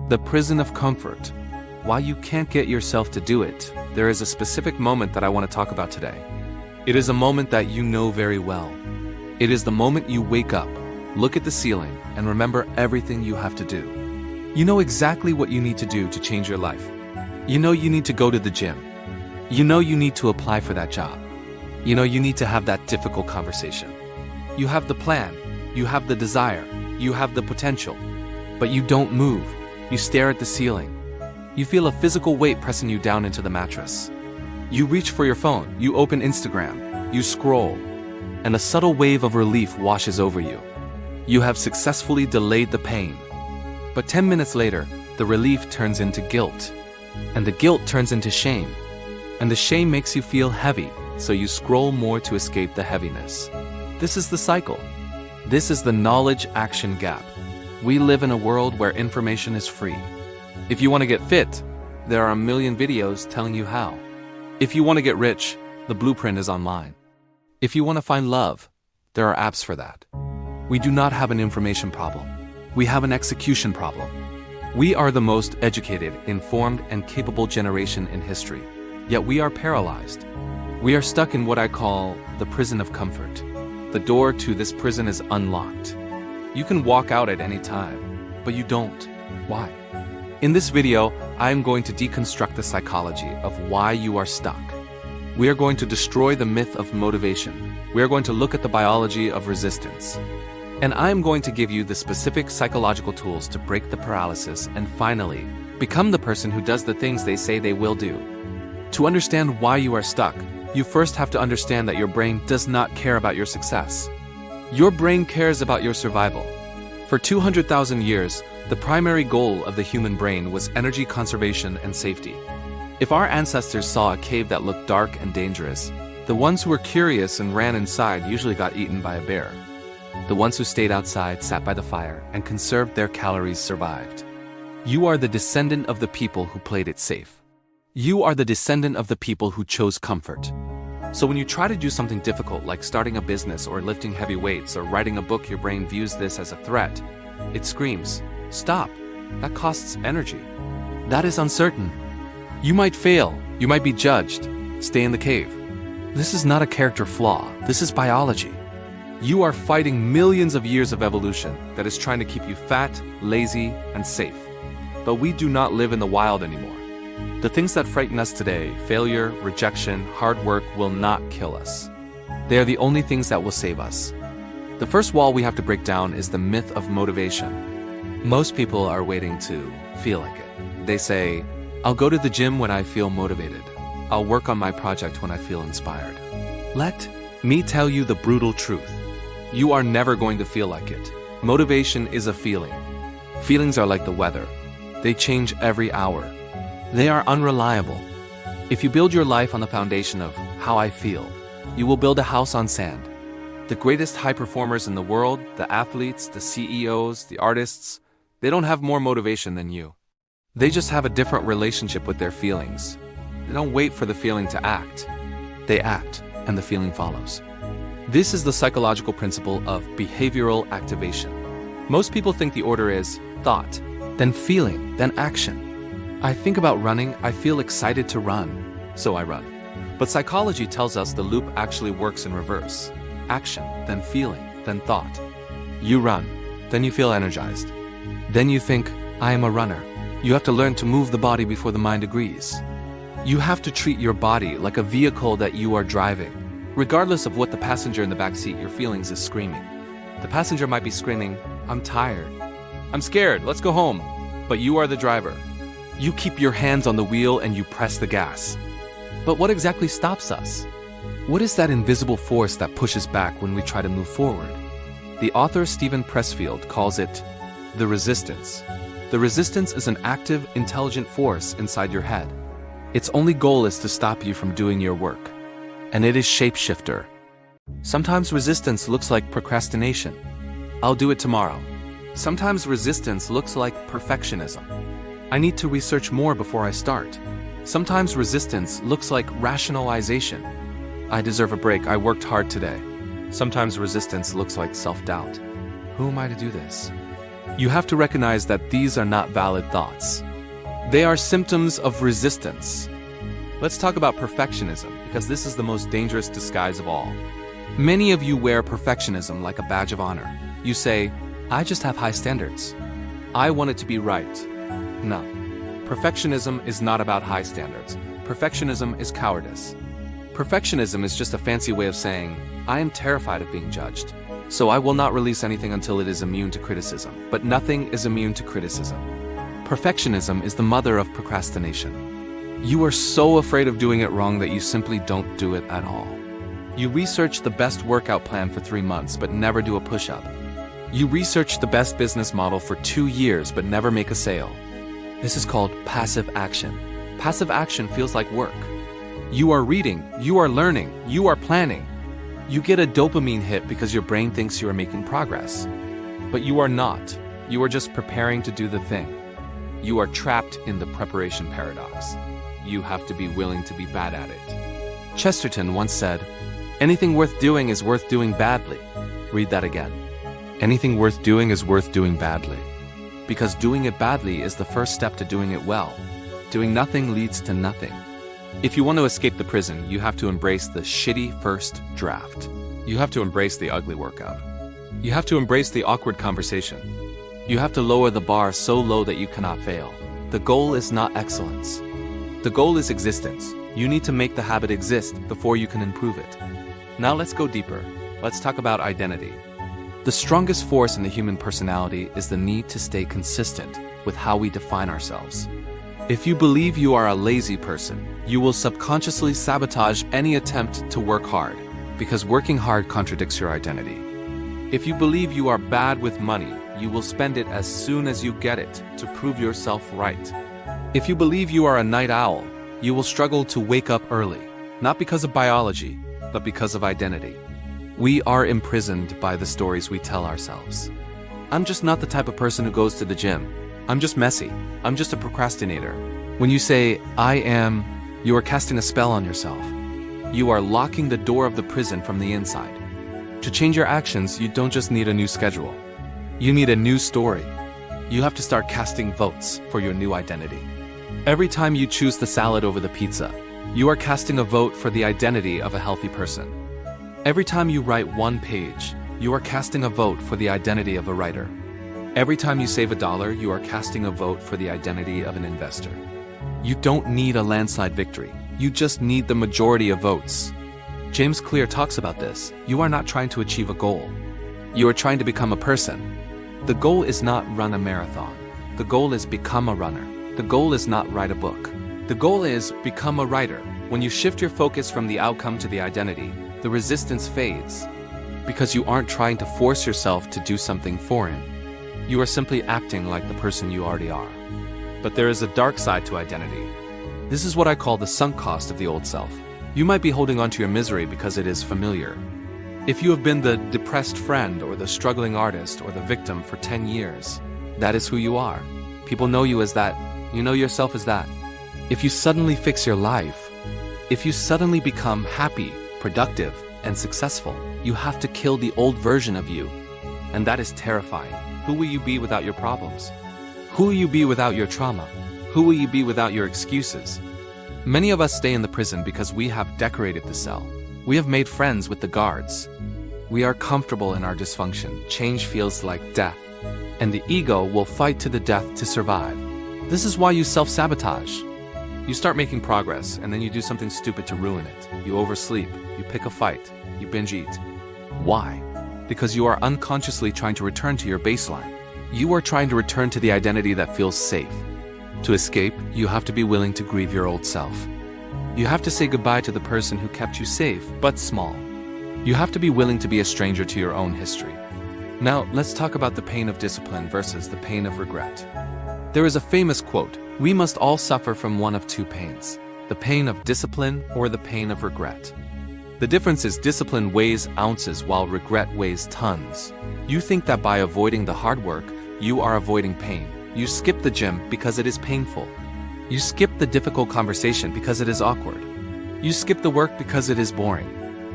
The prison of comfort. While you can't get yourself to do it, there is a specific moment that I want to talk about today. It is a moment that you know very well. It is the moment you wake up, look at the ceiling, and remember everything you have to do. You know exactly what you need to do to change your life. You know you need to go to the gym. You know you need to apply for that job. You know you need to have that difficult conversation. You have the plan, you have the desire, you have the potential, but you don't move. You stare at the ceiling. You feel a physical weight pressing you down into the mattress. You reach for your phone, you open Instagram, you scroll, and a subtle wave of relief washes over you. You have successfully delayed the pain. But 10 minutes later, the relief turns into guilt, and the guilt turns into shame, and the shame makes you feel heavy, so you scroll more to escape the heaviness. This is the cycle. This is the knowledge-action gap. We live in a world where information is free. If you want to get fit, there are a million videos telling you how. If you want to get rich, the blueprint is online. If you want to find love, there are apps for that. We do not have an information problem. We have an execution problem. We are the most educated, informed, and capable generation in history. Yet we are paralyzed. We are stuck in what I call the prison of comfort. The door to this prison is unlocked. You can walk out at any time, but you don't. Why? In this video, I am going to deconstruct the psychology of why you are stuck. We are going to destroy the myth of motivation. We are going to look at the biology of resistance. And I am going to give you the specific psychological tools to break the paralysis and finally become the person who does the things they say they will do. To understand why you are stuck, you first have to understand that your brain does not care about your success. Your brain cares about your survival. For 200,000 years, the primary goal of the human brain was energy conservation and safety. If our ancestors saw a cave that looked dark and dangerous, the ones who were curious and ran inside usually got eaten by a bear. The ones who stayed outside, sat by the fire, and conserved their calories survived. You are the descendant of the people who played it safe. You are the descendant of the people who chose comfort. So when you try to do something difficult like starting a business or lifting heavy weights or writing a book, your brain views this as a threat. It screams, "Stop, that costs energy. That is uncertain. You might fail, you might be judged. Stay in the cave." This is not a character flaw, this is biology. You are fighting millions of years of evolution that is trying to keep you fat, lazy, and safe. But we do not live in the wild anymore. The things that frighten us today, failure, rejection, hard work, will not kill us. They are the only things that will save us. The first wall we have to break down is the myth of motivation. Most people are waiting to feel like it. They say, "I'll go to the gym when I feel motivated. I'll work on my project when I feel inspired." Let me tell you the brutal truth. You are never going to feel like it. Motivation is a feeling. Feelings are like the weather. They change every hour. They are unreliable. If you build your life on the foundation of how I feel, you will build a house on sand. The greatest high performers in the world, the athletes, the CEOs, the artists, they don't have more motivation than you. They just have a different relationship with their feelings. They don't wait for the feeling to act. They act, and the feeling follows. This is the psychological principle of behavioral activation. Most people think the order is thought, then feeling, then action. I think about running, I feel excited to run, so I run. But psychology tells us the loop actually works in reverse. Action, then feeling, then thought. You run, then you feel energized. Then you think, I am a runner. You have to learn to move the body before the mind agrees. You have to treat your body like a vehicle that you are driving. Regardless of what the passenger in the back seat, your feelings is screaming. The passenger might be screaming, "I'm tired. I'm scared, let's go home." But you are the driver. You keep your hands on the wheel and you press the gas. But what exactly stops us? What is that invisible force that pushes back when we try to move forward? The author Stephen Pressfield calls it the resistance. The resistance is an active, intelligent force inside your head. Its only goal is to stop you from doing your work. And it is shapeshifter. Sometimes resistance looks like procrastination. I'll do it tomorrow. Sometimes resistance looks like perfectionism. I need to research more before I start. Sometimes resistance looks like rationalization. I deserve a break, I worked hard today. Sometimes resistance looks like self-doubt. Who am I to do this? You have to recognize that these are not valid thoughts. They are symptoms of resistance. Let's talk about perfectionism, because this is the most dangerous disguise of all. Many of you wear perfectionism like a badge of honor. You say, I just have high standards. I want it to be right. No. Perfectionism is not about high standards. Perfectionism is cowardice. Perfectionism is just a fancy way of saying, I am terrified of being judged, so I will not release anything until it is immune to criticism. But nothing is immune to criticism. Perfectionism is the mother of procrastination. You are so afraid of doing it wrong that you simply don't do it at all. You research the best workout plan for 3 months but never do a push-up. You research the best business model for 2 years but never make a sale. This is called passive action. Passive action feels like work. You are reading, you are learning, you are planning. You get a dopamine hit because your brain thinks you are making progress. But you are not. You are just preparing to do the thing. You are trapped in the preparation paradox. You have to be willing to be bad at it. Chesterton once said, anything worth doing is worth doing badly. Read that again. Anything worth doing is worth doing badly. Because doing it badly is the first step to doing it well. Doing nothing leads to nothing. If you want to escape the prison, you have to embrace the shitty first draft. You have to embrace the ugly workout. You have to embrace the awkward conversation. You have to lower the bar so low that you cannot fail. The goal is not excellence. The goal is existence. You need to make the habit exist before you can improve it. Now let's go deeper. Let's talk about identity. The strongest force in the human personality is the need to stay consistent with how we define ourselves. If you believe you are a lazy person, you will subconsciously sabotage any attempt to work hard, because working hard contradicts your identity. If you believe you are bad with money, you will spend it as soon as you get it to prove yourself right. If you believe you are a night owl, you will struggle to wake up early, not because of biology, but because of identity. We are imprisoned by the stories we tell ourselves. I'm just not the type of person who goes to the gym. I'm just messy. I'm just a procrastinator. When you say, I am, you are casting a spell on yourself. You are locking the door of the prison from the inside. To change your actions, you don't just need a new schedule. You need a new story. You have to start casting votes for your new identity. Every time you choose the salad over the pizza, you are casting a vote for the identity of a healthy person. Every time you write 1 page, you are casting a vote for the identity of a writer. Every time you save $1, you are casting a vote for the identity of an investor. You don't need a landslide victory. You just need the majority of votes. James Clear talks about this. You are not trying to achieve a goal. You are trying to become a person. The goal is not run a marathon. The goal is become a runner. The goal is not write a book. The goal is become a writer. When you shift your focus from the outcome to the identity, the resistance fades. Because you aren't trying to force yourself to do something foreign. You are simply acting like the person you already are. But there is a dark side to identity. This is what I call the sunk cost of the old self. You might be holding on to your misery because it is familiar. If you have been the depressed friend or the struggling artist or the victim for 10 years, that is who you are. People know you as that. You know yourself as that. If you suddenly fix your life, if you suddenly become happy, productive, and successful, you have to kill the old version of you. And that is terrifying. Who will you be without your problems? Who will you be without your trauma? Who will you be without your excuses? Many of us stay in the prison because we have decorated the cell. We have made friends with the guards. We are comfortable in our dysfunction. Change feels like death. And the ego will fight to the death to survive. This is why you self-sabotage. You start making progress, and then you do something stupid to ruin it. You oversleep, you pick a fight, you binge eat. Why? Because you are unconsciously trying to return to your baseline. You are trying to return to the identity that feels safe. To escape, you have to be willing to grieve your old self. You have to say goodbye to the person who kept you safe, but small. You have to be willing to be a stranger to your own history. Now, let's talk about the pain of discipline versus the pain of regret. There is a famous quote, "We must all suffer from one of 2 pains, the pain of discipline or the pain of regret." The difference is discipline weighs ounces while regret weighs tons. You think that by avoiding the hard work, you are avoiding pain. You skip the gym because it is painful. You skip the difficult conversation because it is awkward. You skip the work because it is boring.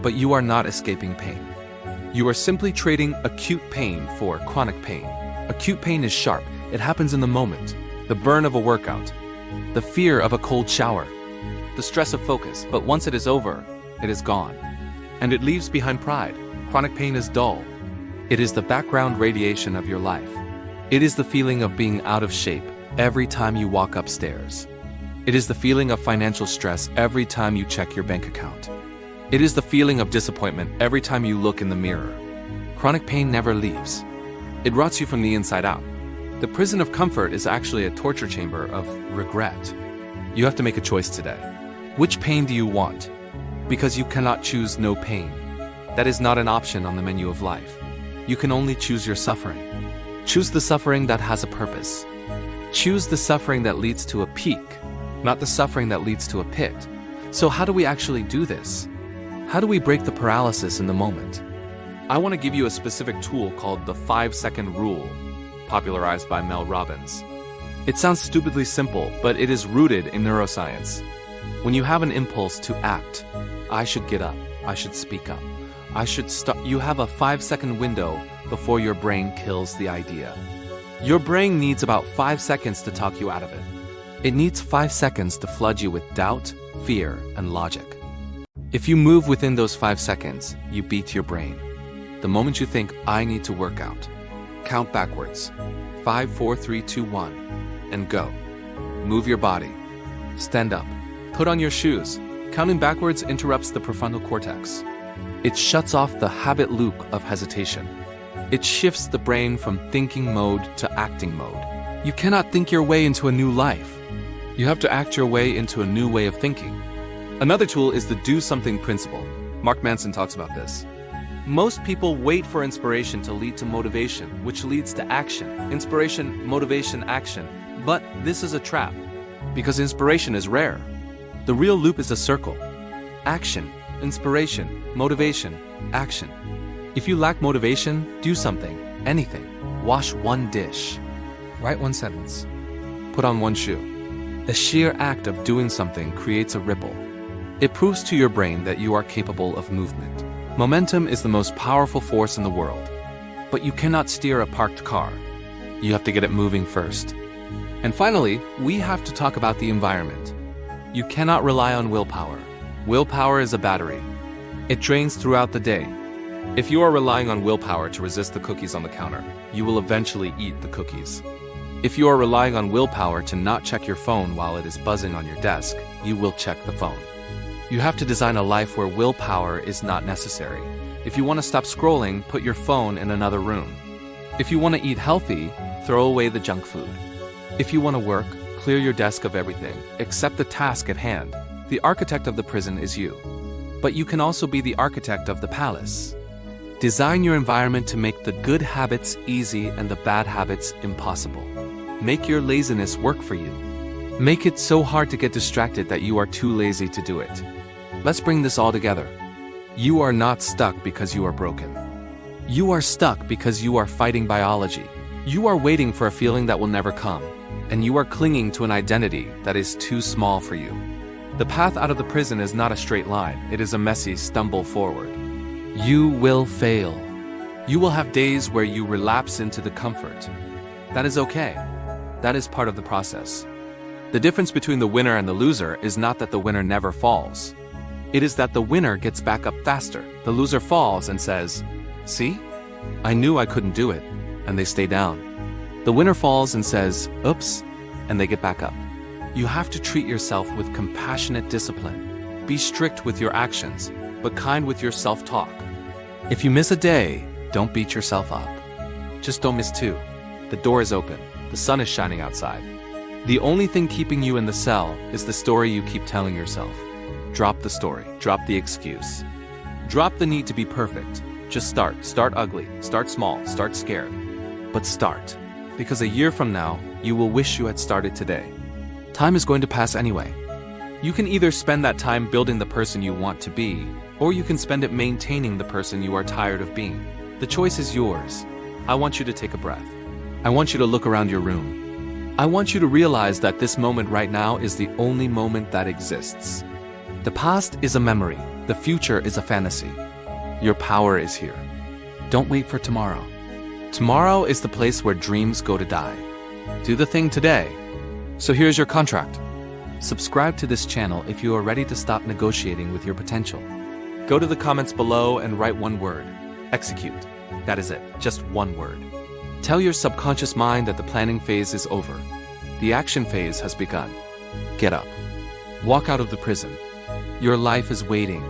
But you are not escaping pain. You are simply trading acute pain for chronic pain. Acute pain is sharp. It happens in the moment. The burn of a workout. The fear of a cold shower. The stress of focus. But once it is over, it is gone. And it leaves behind pride. Chronic pain is dull. It is the background radiation of your life. It is the feeling of being out of shape every time you walk upstairs. It is the feeling of financial stress every time you check your bank account. It is the feeling of disappointment every time you look in the mirror. Chronic pain never leaves. It rots you from the inside out. The prison of comfort is actually a torture chamber of regret. You have to make a choice today. Which pain do you want? Because you cannot choose no pain. That is not an option on the menu of life. You can only choose your suffering. Choose the suffering that has a purpose. Choose the suffering that leads to a peak, not the suffering that leads to a pit. So how do we actually do this? How do we break the paralysis in the moment? I want to give you a specific tool called the 5-second rule, popularized by Mel Robbins. It sounds stupidly simple, but it is rooted in neuroscience. When you have an impulse to act, I should get up, I should speak up, I should start. You have a 5-second window before your brain kills the idea. Your brain needs about 5 seconds to talk you out of it. It needs 5 seconds to flood you with doubt, fear, and logic. If you move within those 5 seconds, you beat your brain. The moment you think, I need to work out, count backwards. 5, 4, 3, 2, 1, and go. Move your body. Stand up. Put on your shoes. Counting backwards interrupts the prefrontal cortex. It shuts off the habit loop of hesitation. It shifts the brain from thinking mode to acting mode. You cannot think your way into a new life. You have to act your way into a new way of thinking. Another tool is the do something principle. Mark Manson talks about this. Most people wait for inspiration to lead to motivation, which leads to action. Inspiration, motivation, action. But this is a trap, because inspiration is rare. The real loop is a circle. Action, inspiration, motivation, action. If you lack motivation, do something, anything. Wash one dish. Write one sentence. Put on one shoe. The sheer act of doing something creates a ripple. It proves to your brain that you are capable of movement. Momentum is the most powerful force in the world. But you cannot steer a parked car. You have to get it moving first. And finally, we have to talk about the environment. You cannot rely on willpower. Willpower is a battery. It drains throughout the day. If you are relying on willpower to resist the cookies on the counter, you will eventually eat the cookies. If you are relying on willpower to not check your phone while it is buzzing on your desk, you will check the phone. You have to design a life where willpower is not necessary. If you want to stop scrolling, put your phone in another room. If you want to eat healthy, throw away the junk food. If you want to work, clear your desk of everything, except the task at hand. The architect of the prison is you. But you can also be the architect of the palace. Design your environment to make the good habits easy and the bad habits impossible. Make your laziness work for you. Make it so hard to get distracted that you are too lazy to do it. Let's bring this all together. You are not stuck because you are broken. You are stuck because you are fighting biology. You are waiting for a feeling that will never come, and you are clinging to an identity that is too small for you. The path out of the prison is not a straight line. It is a messy stumble forward. You will fail. You will have days where you relapse into the comfort. That is okay. That is part of the process. The difference between the winner and the loser is not that the winner never falls. It is that the winner gets back up faster. The loser falls and says, "See? I knew I couldn't do it," and they stay down. The winner falls and says, "Oops," and they get back up. You have to treat yourself with compassionate discipline. Be strict with your actions, but kind with your self-talk. If you miss a day, don't beat yourself up. Just don't miss two. The door is open. The sun is shining outside. The only thing keeping you in the cell is the story you keep telling yourself. Drop the story. Drop the excuse. Drop the need to be perfect. Just start. Start ugly. Start small. Start scared. But start. Because a year from now, you will wish you had started today. Time is going to pass anyway. You can either spend that time building the person you want to be, or you can spend it maintaining the person you are tired of being. The choice is yours. I want you to take a breath. I want you to look around your room. I want you to realize that this moment right now is the only moment that exists. The past is a memory. The future is a fantasy. Your power is here. Don't wait for tomorrow. Tomorrow is the place where dreams go to die. Do the thing today. So here's your contract. Subscribe to this channel if you are ready to stop negotiating with your potential. Go to the comments below and write one word. Execute. That is it, just one word. Tell your subconscious mind that the planning phase is over. The action phase has begun. Get up. Walk out of the prison. Your life is waiting.